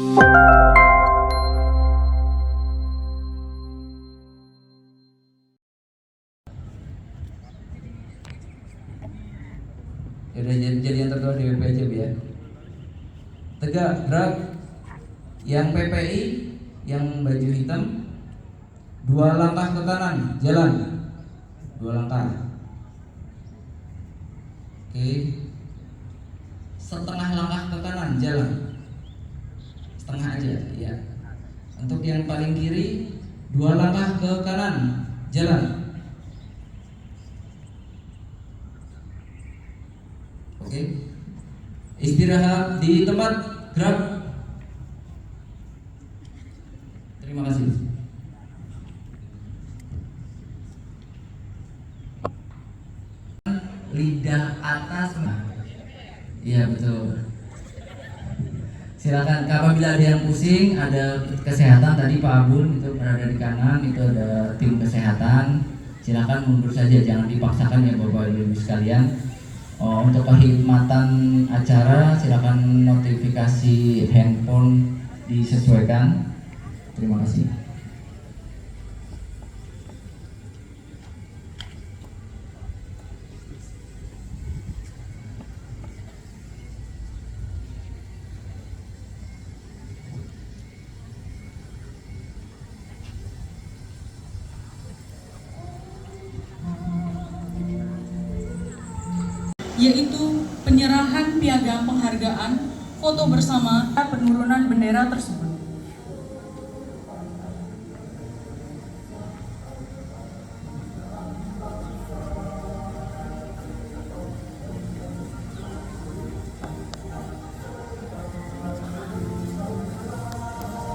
Udah jadi yang tertua di WPJ ya. Tegak, gerak. Yang PPI, yang baju hitam, 2 langkah ke kanan, jalan. 2 langkah. Oke. Setengah langkah ke kanan, jalan. Setengah aja, ya. Untuk yang paling kiri, 2 langkah ke kanan, jalan. Oke. Istirahat di tempat, gerak. Terima kasih. Lidah atas. Iya betul. Silakan. Apabila ada yang pusing, ada kesehatan tadi Pak Abun itu berada di kanan, itu ada tim kesehatan. Silakan mundur saja, jangan dipaksakan ya Bapak Ibu sekalian. Untuk kehikmatan acara, silakan notifikasi handphone disesuaikan. Terima kasih. Yaitu penyerahan piagam penghargaan, foto bersama, penurunan bendera tersebut.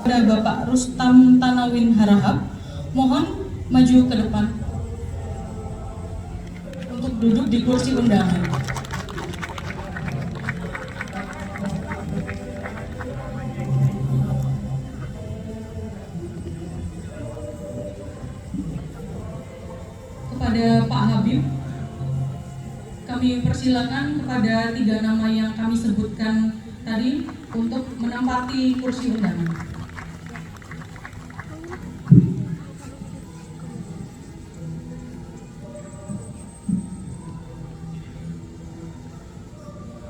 Pada Bapak Rustam Tanawin Harahap, mohon maju ke depan untuk duduk di kursi undangan. Kepada Pak Habib, kami persilakan kepada 3 nama yang kami sebutkan tadi untuk menempati kursi undangan.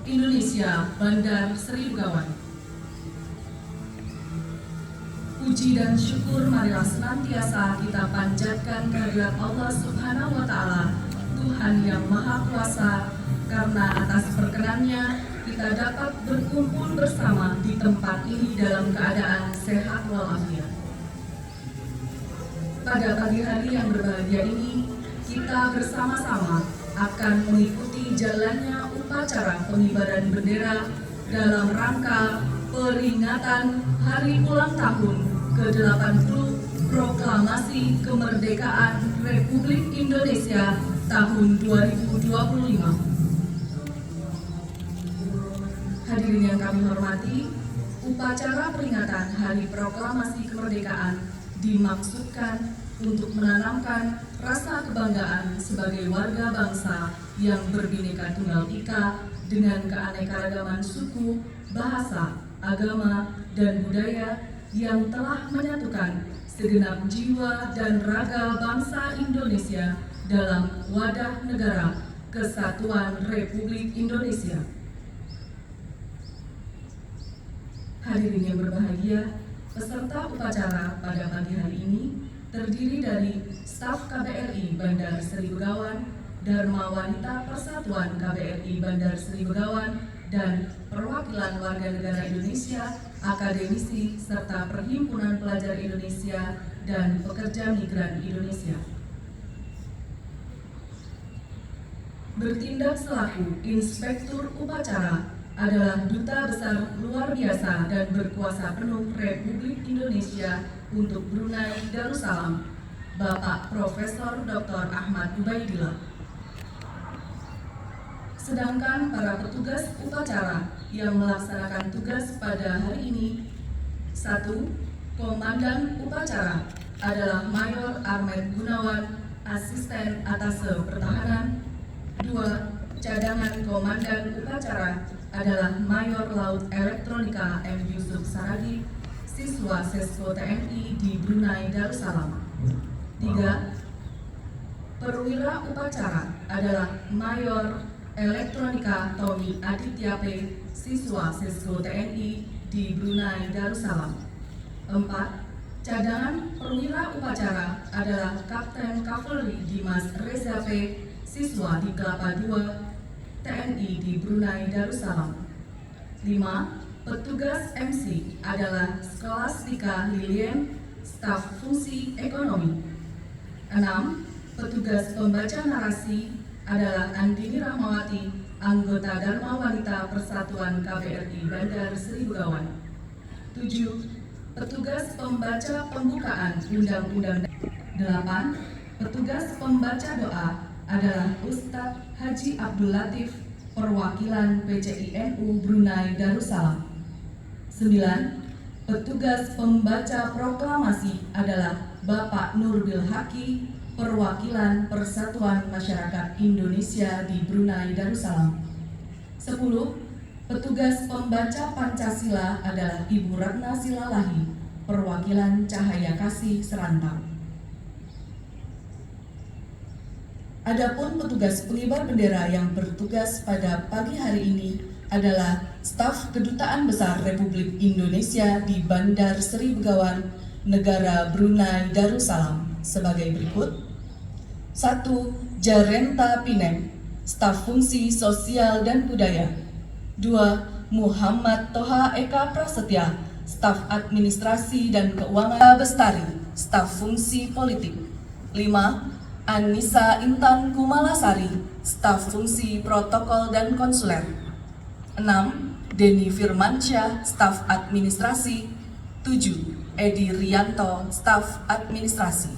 Indonesia, Bandar Seri Begawan. Puji dan syukur marilah senantiasa kita panjatkan kehadirat Allah Subhanahu wa Ta'ala, Tuhan yang Maha Kuasa, karena atas perkenannya kita dapat berkumpul bersama di tempat ini dalam keadaan sehat walafiat. Pada pagi hari yang berbahagia ini, kita bersama-sama akan mengikuti jalannya upacara pengibaran bendera dalam rangka peringatan Hari Ulang Tahun ke-80 Proklamasi Kemerdekaan Republik Indonesia tahun 2025. Hadirin yang kami hormati, upacara peringatan Hari Proklamasi Kemerdekaan dimaksudkan untuk menanamkan rasa kebanggaan sebagai warga bangsa yang berbineka tunggal ika dengan keanekaragaman suku, bahasa, agama, dan budaya yang telah menyatukan segenap jiwa dan raga bangsa Indonesia dalam wadah negara Kesatuan Republik Indonesia. Hadirin yang berbahagia, peserta upacara pada pagi hari ini terdiri dari staf KBRI Bandar Seri Begawan, Dharma Wanita Persatuan KBRI Bandar Seri Begawan, dan perwakilan warga negara Indonesia, akademisi, serta Perhimpunan Pelajar Indonesia dan Pekerja Migran Indonesia. Bertindak selaku Inspektur Upacara adalah Duta Besar Luar Biasa dan Berkuasa Penuh Republik Indonesia untuk Brunei Darussalam, Bapak Profesor Dr. Ahmad Ubaidillah. Sedangkan para petugas upacara yang melaksanakan tugas pada hari ini: 1. Komandan Upacara adalah Mayor Ahmed Gunawan, Asisten Atase Pertahanan. 2. Cadangan Komandan Upacara adalah Mayor Laut Elektronika M. Yusuf Saragi. siswa Sesko TNI di Brunei Darussalam. 3. Perwira upacara adalah Mayor Elektronika Tommy Aditya P, siswa Sesko TNI di Brunei Darussalam. 4. Cadangan perwira upacara adalah Kapten Kavaleri Dimas Reza P, siswa di Kelapa II TNI di Brunei Darussalam. 5. Petugas MC adalah Skolastika Lilian, staf fungsi ekonomi. 6. Petugas pembaca narasi adalah Andini Rahmawati, anggota Dharma Wanita Persatuan KBRI Bandar Seri Begawan. 7. Petugas pembaca pembukaan Undang-Undang. 8. Petugas pembaca doa adalah Ustadz Haji Abdul Latif, perwakilan PCI-NU Brunei Darussalam. 9. Petugas pembaca proklamasi adalah Bapak Nurbil Haki, perwakilan Persatuan Masyarakat Indonesia di Brunei Darussalam. 10. Petugas pembaca Pancasila adalah Ibu Ratna Silalahi, perwakilan Cahaya Kasih Serantau. Adapun petugas pengibar bendera yang bertugas pada pagi hari ini adalah staf Kedutaan Besar Republik Indonesia di Bandar Seri Begawan, negara Brunei Darussalam sebagai berikut. 1. Jarenta Pinem, staf fungsi sosial dan budaya. 2. Muhammad Toha Eka Prasetya, staf administrasi dan keuangan. Bestari, staf fungsi politik. 5. Anissa Intan Kumalasari, staf fungsi protokol dan konsuler. 6. Denny Firmansyah, staf administrasi. 7. Edi Rianto, staf administrasi.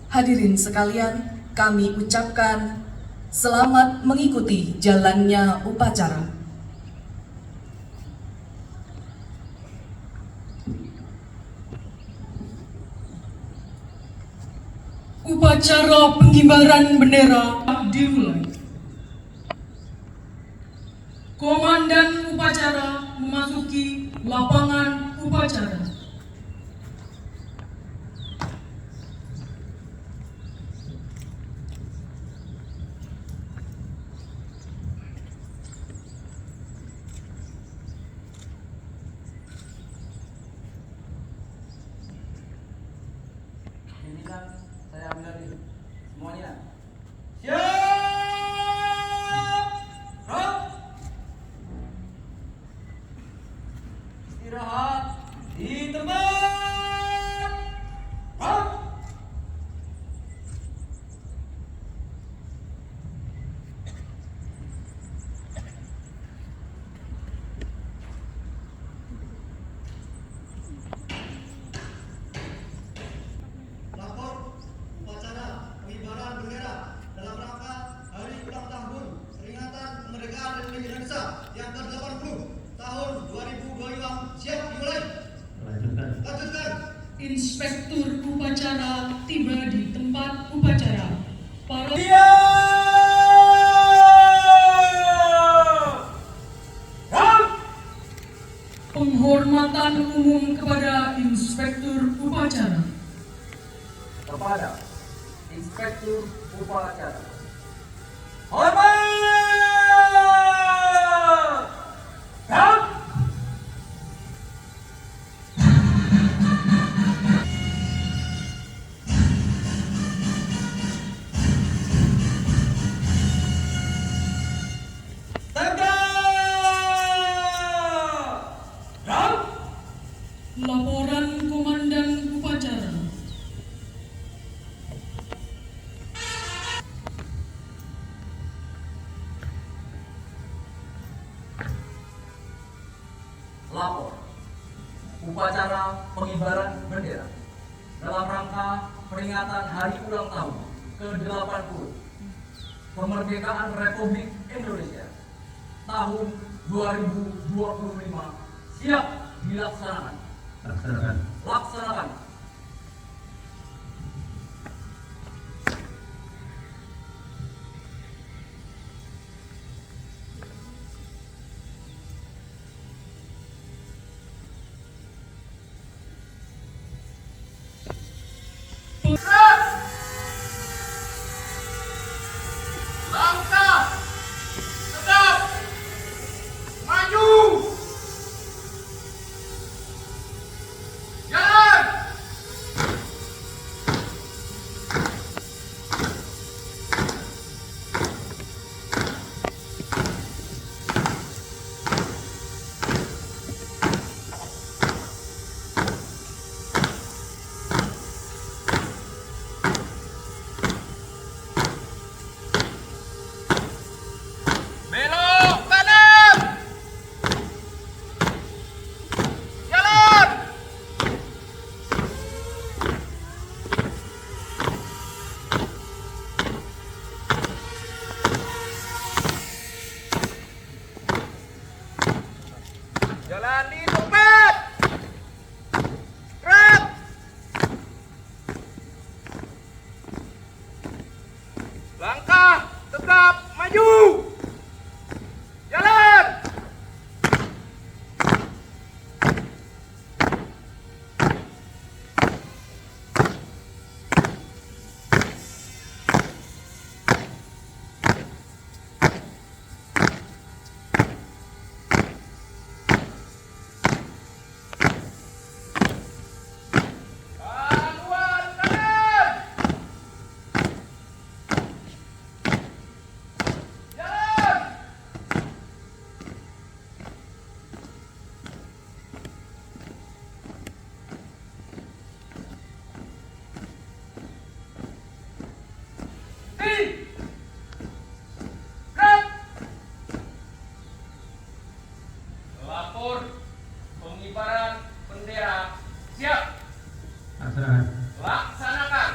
Hadirin sekalian, kami ucapkan selamat mengikuti jalannya upacara. Upacara pengibaran bendera dimulai. Komandan upacara memasuki lapangan upacara. Saya ambil dulu semuanya. Istirahat di tempat. Lapor upacara pengibaran bendera dalam rangka Hari Ulang Tahun Peringatan Kemerdekaan Republik Indonesia yang ke-80 tahun 2022 siap dimulai. Lanjutkan. Inspektur upacara tiba di tempat upacara. Para penghormatan umum kepada Inspektur upacara. Kepada Inspektur upacara. Hormat! Laporan Komandan upacara. Lapor upacara pengibaran bendera dalam rangka peringatan Hari Ulang Tahun ke-80 Kemerdekaan Republik Indonesia tahun 2025 siap dilaksanakan. Laksanakan. Jalan di tempat. Gerak. Langkah tetap maju. Jalan. Haluan kanan. Jalan. Gerak. Lapor pengibaran bendera siap. Laksanakan.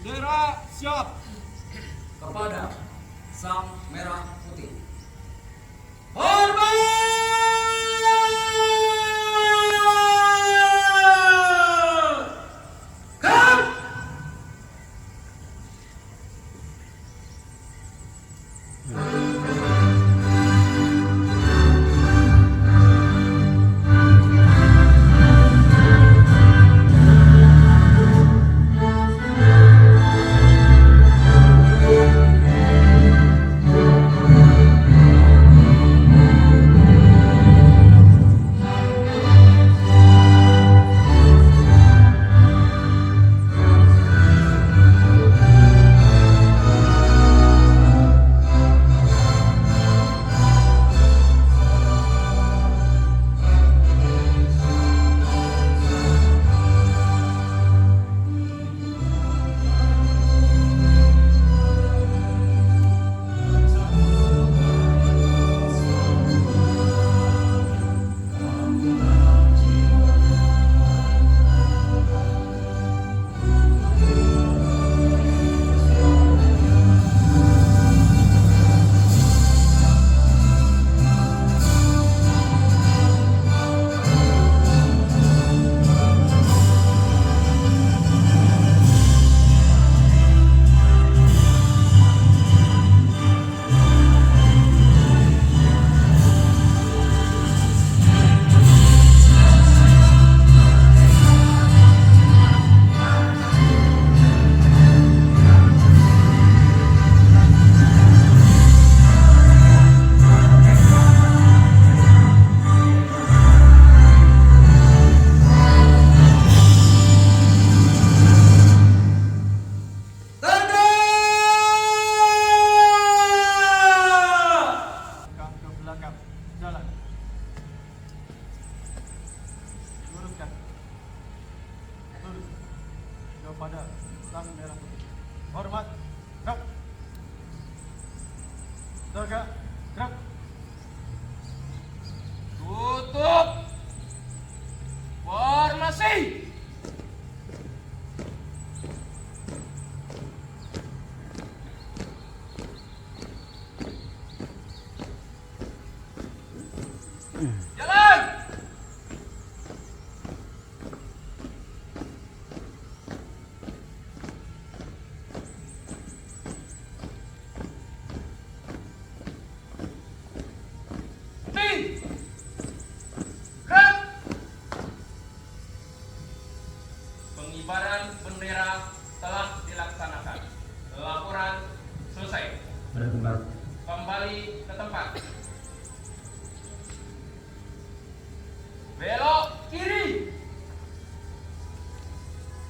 bendera siap. Kepada Sang Merah Putih. Kepada Sang Merah Putih. Hormat, gerak. Tegak, gerak. Tutup. Formasi. Jalan. Nih. Gerak. Pengibaran bendera telah dilaksanakan. Laporan selesai. Kembali ke tempat. Belok kiri.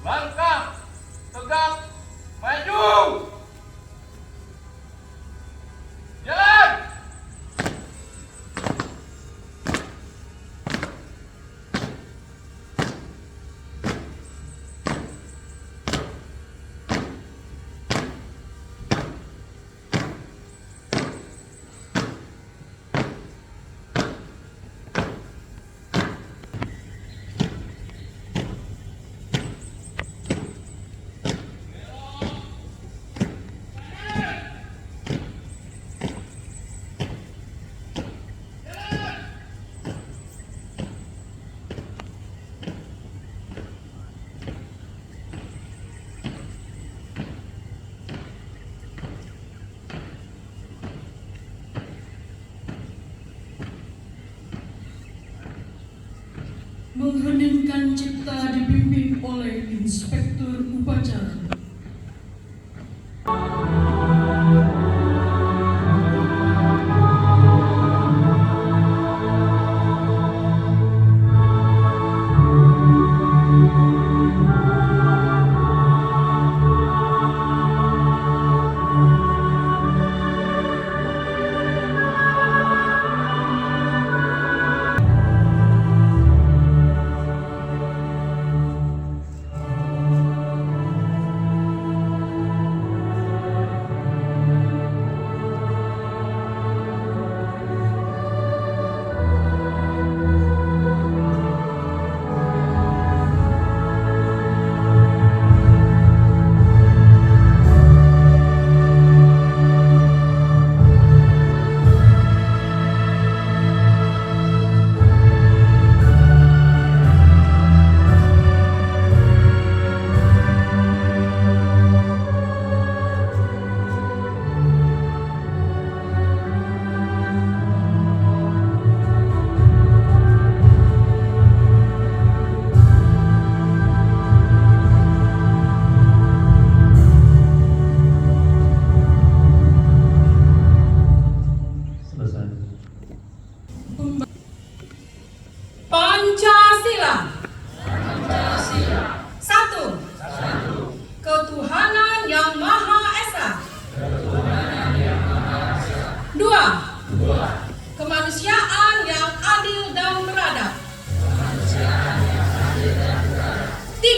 Langkah tegak maju. Jalan. Mengheningkan cipta dipimpin oleh Inspektur Upacara.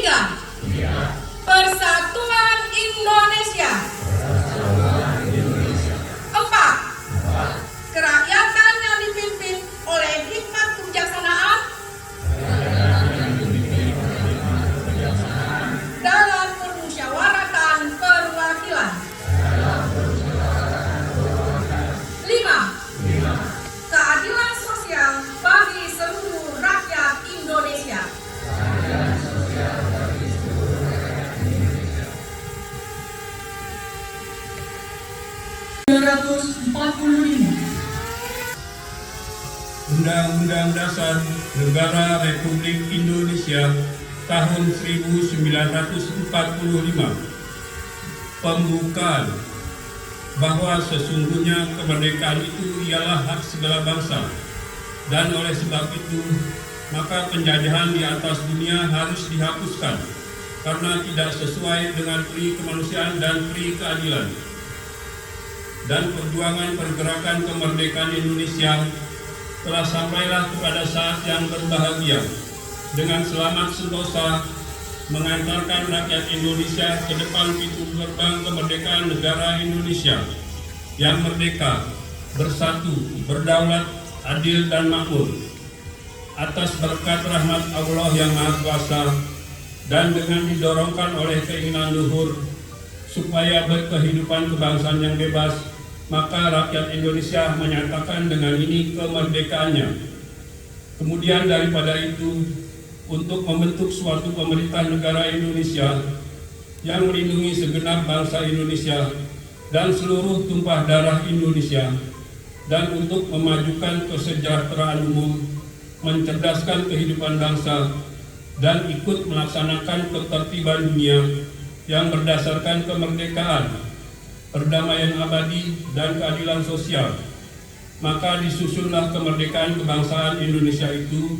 3. Persatuan Indonesia. 4. Kerakyatan yang dipimpin oleh hikmat kebijaksanaan dalam permusyawaratan perwakilan. 5. Keadilan sosial bagi seluruh rakyat Indonesia. 345. Undang-Undang Dasar Negara Republik Indonesia tahun 1945 pembukaan bahwa sesungguhnya kemerdekaan itu ialah hak segala bangsa, dan oleh sebab itu maka penjajahan di atas dunia harus dihapuskan karena tidak sesuai dengan pri kemanusiaan dan pri keadilan. Dan perjuangan pergerakan kemerdekaan Indonesia telah sampailah kepada saat yang berbahagia dengan selamat sentosa mengantarkan rakyat Indonesia ke depan pintu gerbang kemerdekaan negara Indonesia yang merdeka, bersatu, berdaulat, adil dan makmur atas berkat rahmat Allah yang Maha Kuasa, dan dengan didorongkan oleh keinginan luhur supaya berkehidupan kebangsaan yang bebas, maka rakyat Indonesia menyatakan dengan ini kemerdekaannya. Kemudian daripada itu, untuk membentuk suatu pemerintah negara Indonesia yang melindungi segenap bangsa Indonesia dan seluruh tumpah darah Indonesia, dan untuk memajukan kesejahteraan umum, mencerdaskan kehidupan bangsa, dan ikut melaksanakan ketertiban dunia yang berdasarkan kemerdekaan, perdamaian abadi, dan keadilan sosial. Maka disusunlah kemerdekaan kebangsaan Indonesia itu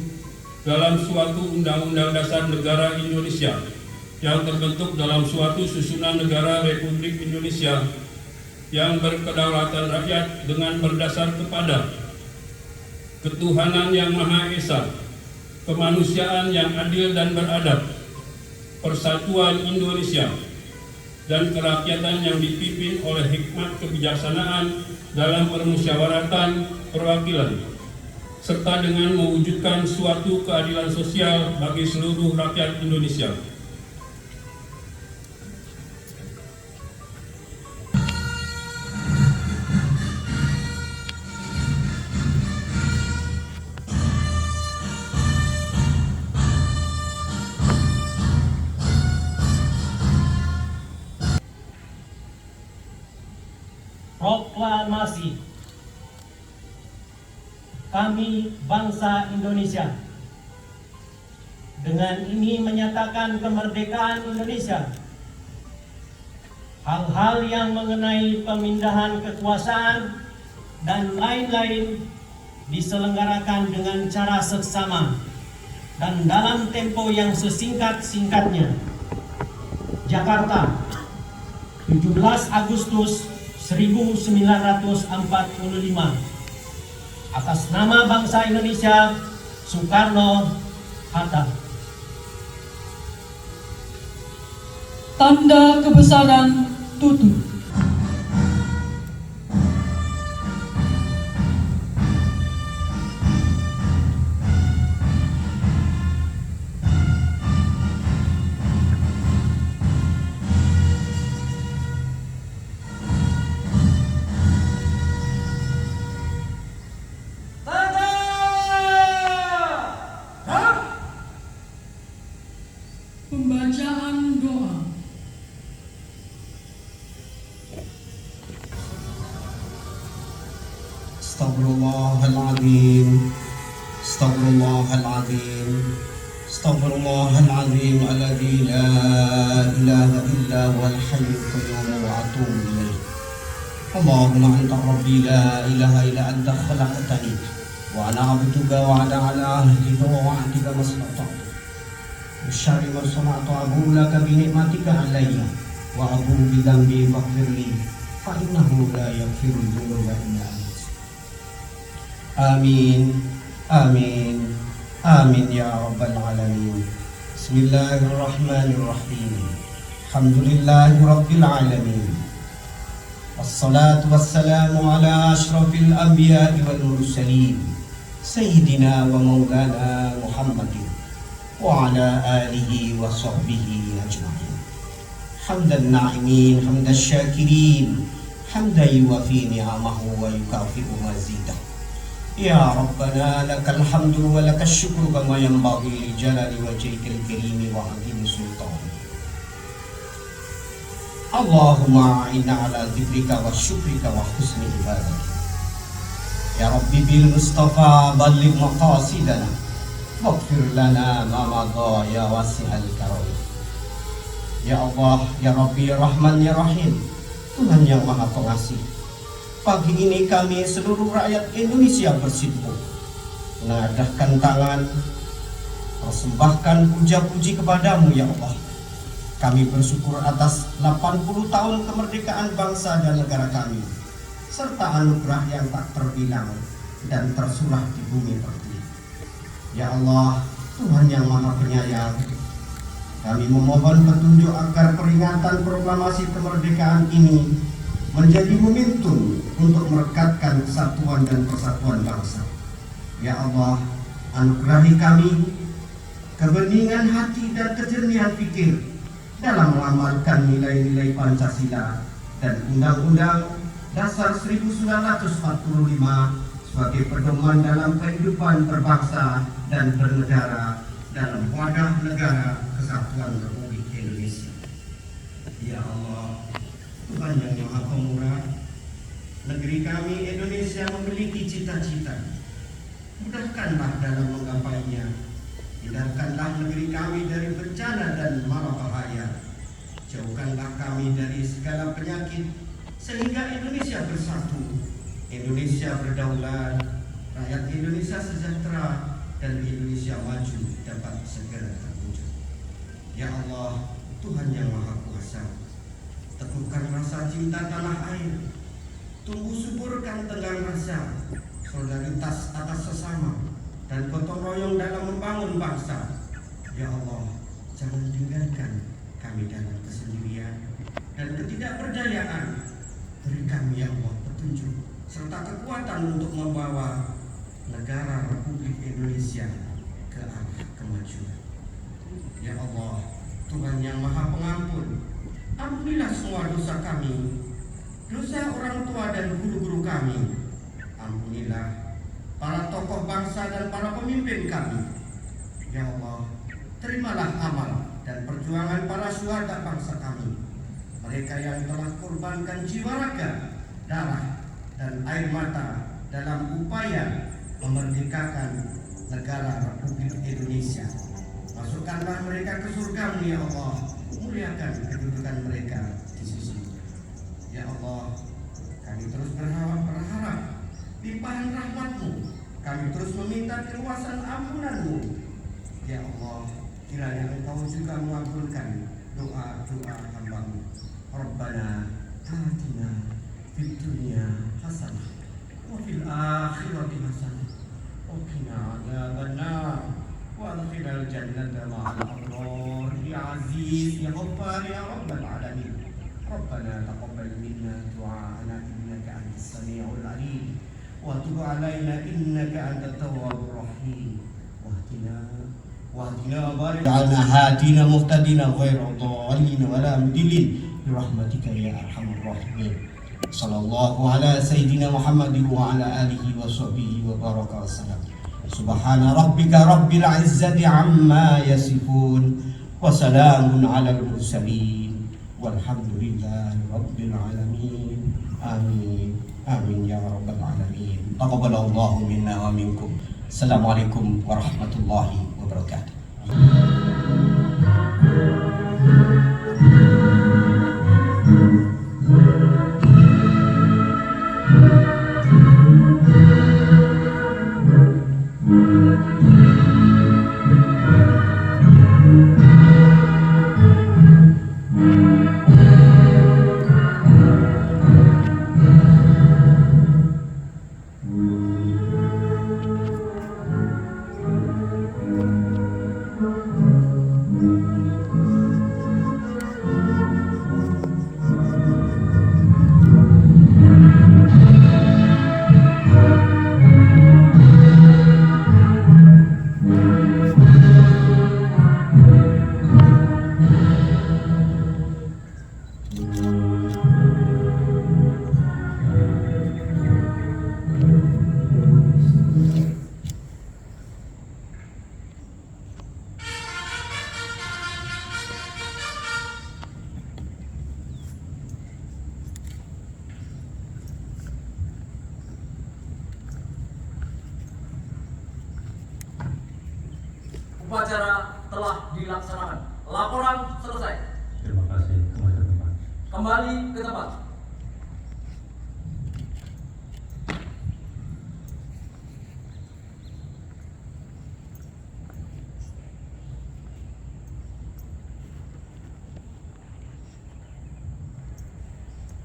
dalam suatu Undang-Undang Dasar Negara Indonesia yang terbentuk dalam suatu susunan negara Republik Indonesia yang berkedaulatan rakyat dengan berdasar kepada ketuhanan yang Maha Esa, kemanusiaan yang adil dan beradab, persatuan Indonesia, dan kerakyatan yang dipimpin oleh hikmat kebijaksanaan dalam permusyawaratan perwakilan, serta dengan mewujudkan suatu keadilan sosial bagi seluruh rakyat Indonesia. Proklamasi. Kami bangsa Indonesia dengan ini menyatakan kemerdekaan Indonesia. Hal-hal yang mengenai pemindahan kekuasaan dan lain-lain diselenggarakan dengan cara seksama dan dalam tempo yang sesingkat-singkatnya. Jakarta, 17 Agustus 1945. Atas nama bangsa Indonesia, Soekarno-Hatta. Tanda kebesaran tutup. Pembacaan doa. Astaghfirullahaladzim, Astaghfirullahaladzim, Astaghfirullahaladzim, alladzi la ilaha illa huwal hayyul qayyum wa atubu ilaih. Allahumma anta rabbi la ilaha illa anta khalaqtani wa ana abduka wa ana ala ahdika wa wa'dika mastata'tu. Syarri ma sana'tu abu laka bi ni'matika alayya wa abu bi dhanbi faghfirli fa innahu la yaghfiru dzunuba illa anta. Amin, amin, amin ya rabbal alamin. Bismillahirrahmanirrahim. Alhamdulillahi Rabbil Alamin. Wassalatu wassalamu ala ashrafil anbiya'i wal mursalin Sayyidina wa maulana Muhammadin wa ala alihi wa sahbihi ajma'in. Hamdan na'imin, hamdan syakirin, hamdan yuwafi ni'amahu wa yukafi'u mazidah. Ya Rabbana lakal hamdu wa lakal syukru kama yanbaghi li jalali wajhikal karim wa 'azimi sultani. Allahumma a'inna ala dzikrika wa syukrika wa husni ibadatik. Ya Rabbi bil Mustafa balligh maqasidana waghfir lana ma madha ya wasi'al karam. Ya Allah, ya Rabbi, ya Rahman, ya Rahim, Tuhan yang Maha Pengasih. Pagi ini kami seluruh rakyat Indonesia bersimpuh mengadahkan tangan, persembahkan puja-puji kepadamu ya Allah. Kami bersyukur atas 80 tahun kemerdekaan bangsa dan negara kami, serta anugerah yang tak terbilang dan tersurah di bumi pertiwi. Ya Allah, Tuhan yang Maha Penyayang, kami memohon petunjuk agar peringatan proklamasi kemerdekaan ini menjadi momentum untuk merekatkan kesatuan dan persatuan bangsa. Ya Allah, anugerahi kami kebeningan hati dan kejernihan pikir dalam mengamalkan nilai-nilai Pancasila dan Undang-Undang Dasar 1945 sebagai pedoman dalam kehidupan berbangsa dan bernegara dalam wadah negara kesatuan Republik Indonesia. Ya Allah, Tuhan yang Maha Pemurah, negeri kami Indonesia memiliki cita-cita. Mudahkanlah dalam menggapainya. Hindarkanlah negeri kami dari bencana dan mara bahaya. Jauhkanlah kami dari segala penyakit sehingga Indonesia bersatu, Indonesia berdaulat, rakyat Indonesia sejahtera, dan Indonesia maju dapat segera terwujud. Ya Allah, Tuhan yang Maha Kuasa, teguhkan rasa cinta tanah air, tumbuh suburkan tenggang rasa, solidaritas atas sesama, dan gotong royong dalam membangun bangsa. Ya Allah, jangan tinggalkan kami dalam kesendirian dan ketidakberdayaan. Beri kami ya Allah petunjuk serta kekuatan untuk membawa negara Republik Indonesia ke arah kemajuan. Ya Allah, Tuhan yang Maha Pengampun, ampunilah semua dosa kami, dosa orang tua dan guru-guru kami. Ampunilah para tokoh bangsa dan para pemimpin kami. Ya Allah, terimalah amal dan perjuangan para syuhada bangsa kami, mereka yang telah korbankan jiwa raga, darah, dan air mata dalam upaya memerdekakan negara Republik Indonesia. Masukkanlah mereka ke surga-Mu ya Allah, muliakan kedudukan mereka di sisi-Mu. Ya Allah, kami terus berharap limpahan rahmat-Mu, kami terus meminta keluasan ampunan-Mu. Ya Allah, kiranya Engkau juga mengabulkan doa-doa hamba-Mu. Rabbana atina fid dunya hasanah wa fil akhirati hasanah wa qina adzabannar wa adkhilnal jannata ma'al abrar ya aziz ya ghaffar ya rabbal alamin. Rabbana taqabbal minna du'aana innaka antas samiul alim wa tub 'alaina innaka antat tawwabur rahim. Wahdina barik ja'alna hadina muhtadina ghairu dhalin wa la mudillin birahmatika ya arhamar rahimin. Sallallahu ala sayyidina Muhammadin wa ala alihi wa sahbihi wa baraka wa salam. Subhana rabbika rabbil izzati amma yasifun wa salamun alal mursalin walhamdulillahi rabbil alamin. Amin. Amin ya rabbal alamin. Taqabbalallahu minna wa minkum. Assalamualaikum warahmatullahi wabarakatuh. Upacara telah dilaksanakan. Laporan selesai. Terima kasih. Kembali ke tempat. Kembali ke tempat.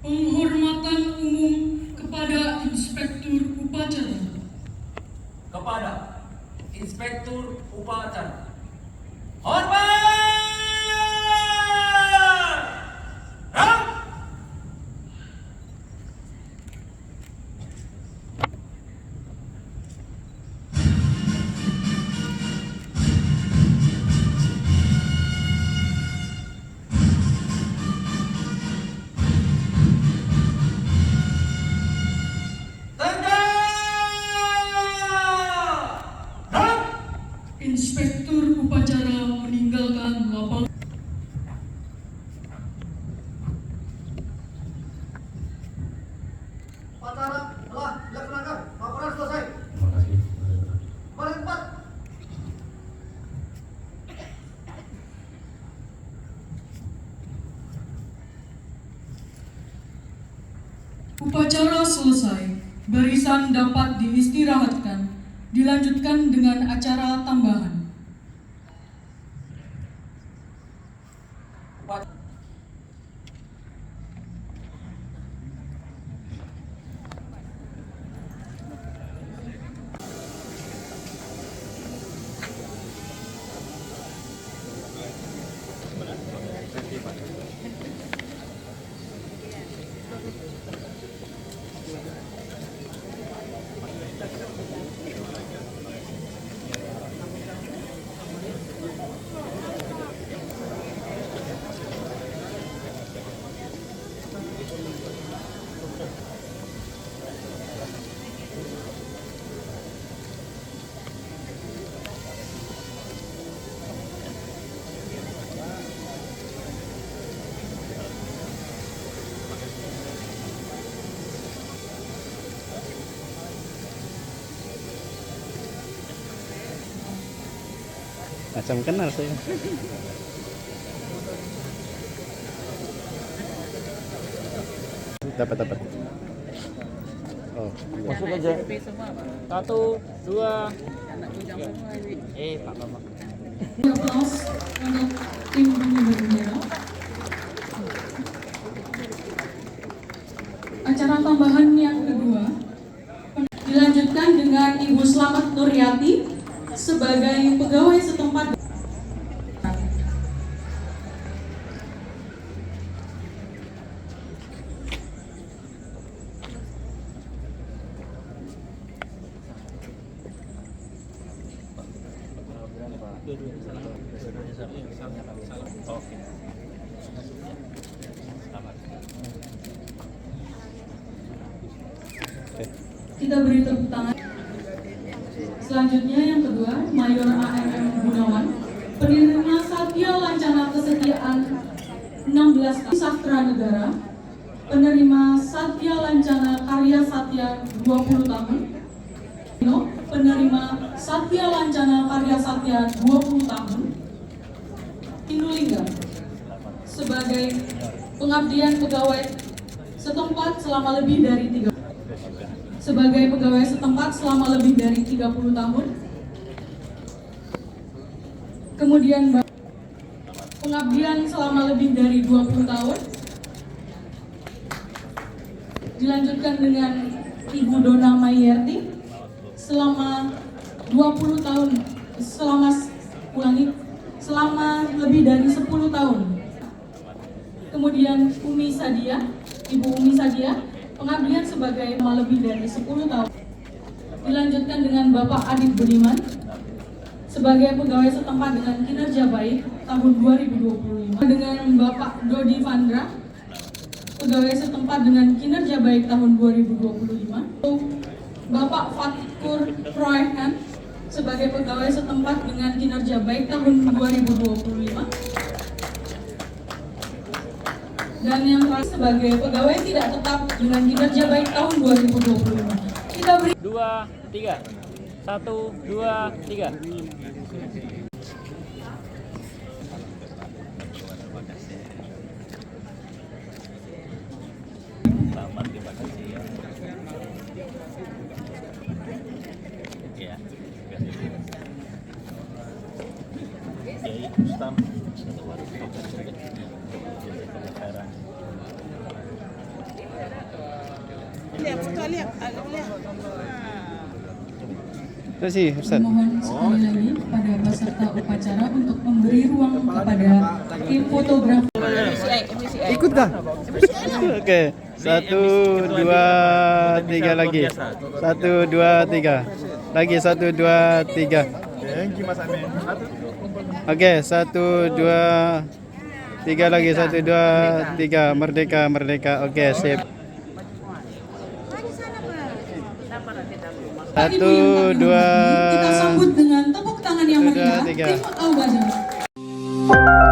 Penghormatan umum kepada Inspektur Upacara. Kepada Inspektur Upacara. Hormat! Ram! Inspektur Upacara meninggalkan lapangan. Upacara telah dilaksanakan. Laporan selesai. Terima kasih. Kembali ke tempat. Upacara selesai. Barisan dapat diistirahatkan. Dilanjutkan dengan acara tambahan. Macam kenal saya. Dapat. Oh, masuk aja. 1, 2. Pak Mama. Aplaus untuk tim pengibar bendera. Acara tambahan yang kedua dilanjutkan dengan Ibu Slamet Nuryati sebagai pegawai setempat. Kita beri tepuk tangan. Selanjutnya yang kedua, Mayor AMM Gunawan, penerima Satya Lancana Kesetiaan 16 tahun Sastra Negara, penerima Satya Lancana Karya Satya 20 tahun, penerima Satya Lancana Karya Satya 20 tahun, Indulingga, sebagai pengabdian pegawai setempat selama lebih dari 30 tahun. Kemudian pengabdian selama lebih dari 20 tahun. Dilanjutkan dengan Ibu Dona Mayerti selama 20 tahun, selama lebih dari 10 tahun. Kemudian Ibu Umi Sadia, pengabdian sebagai lebih dari 10 tahun. Dilanjutkan dengan Bapak Adib Budiman sebagai pegawai setempat dengan kinerja baik tahun 2025. Dengan Bapak Dodi Vandra, pegawai setempat dengan kinerja baik tahun 2025. Bapak Fatkur Proehan sebagai pegawai setempat dengan kinerja baik tahun 2025. Dan yang terakhir sebagai pegawai tidak tetap dengan kinerja baik tahun 2025. Kita beri 2, 3. 1, 2, 3. Terus sih, Ustaz. Mohon sekali lagi kepada peserta upacara untuk memberi ruang kepada tim fotografer. Ikut kah? Oke, 1, 2, 3 lagi. 1, 2, 3. Lagi 1, 2, 3. Oke, 1, 2, 3 lagi. 1, 2, 3. Merdeka, merdeka. Oke, sip. 1, 2. Kita sambut dengan tepuk tangan yang meriah. 1, 2, 3. Tim Al-Badr.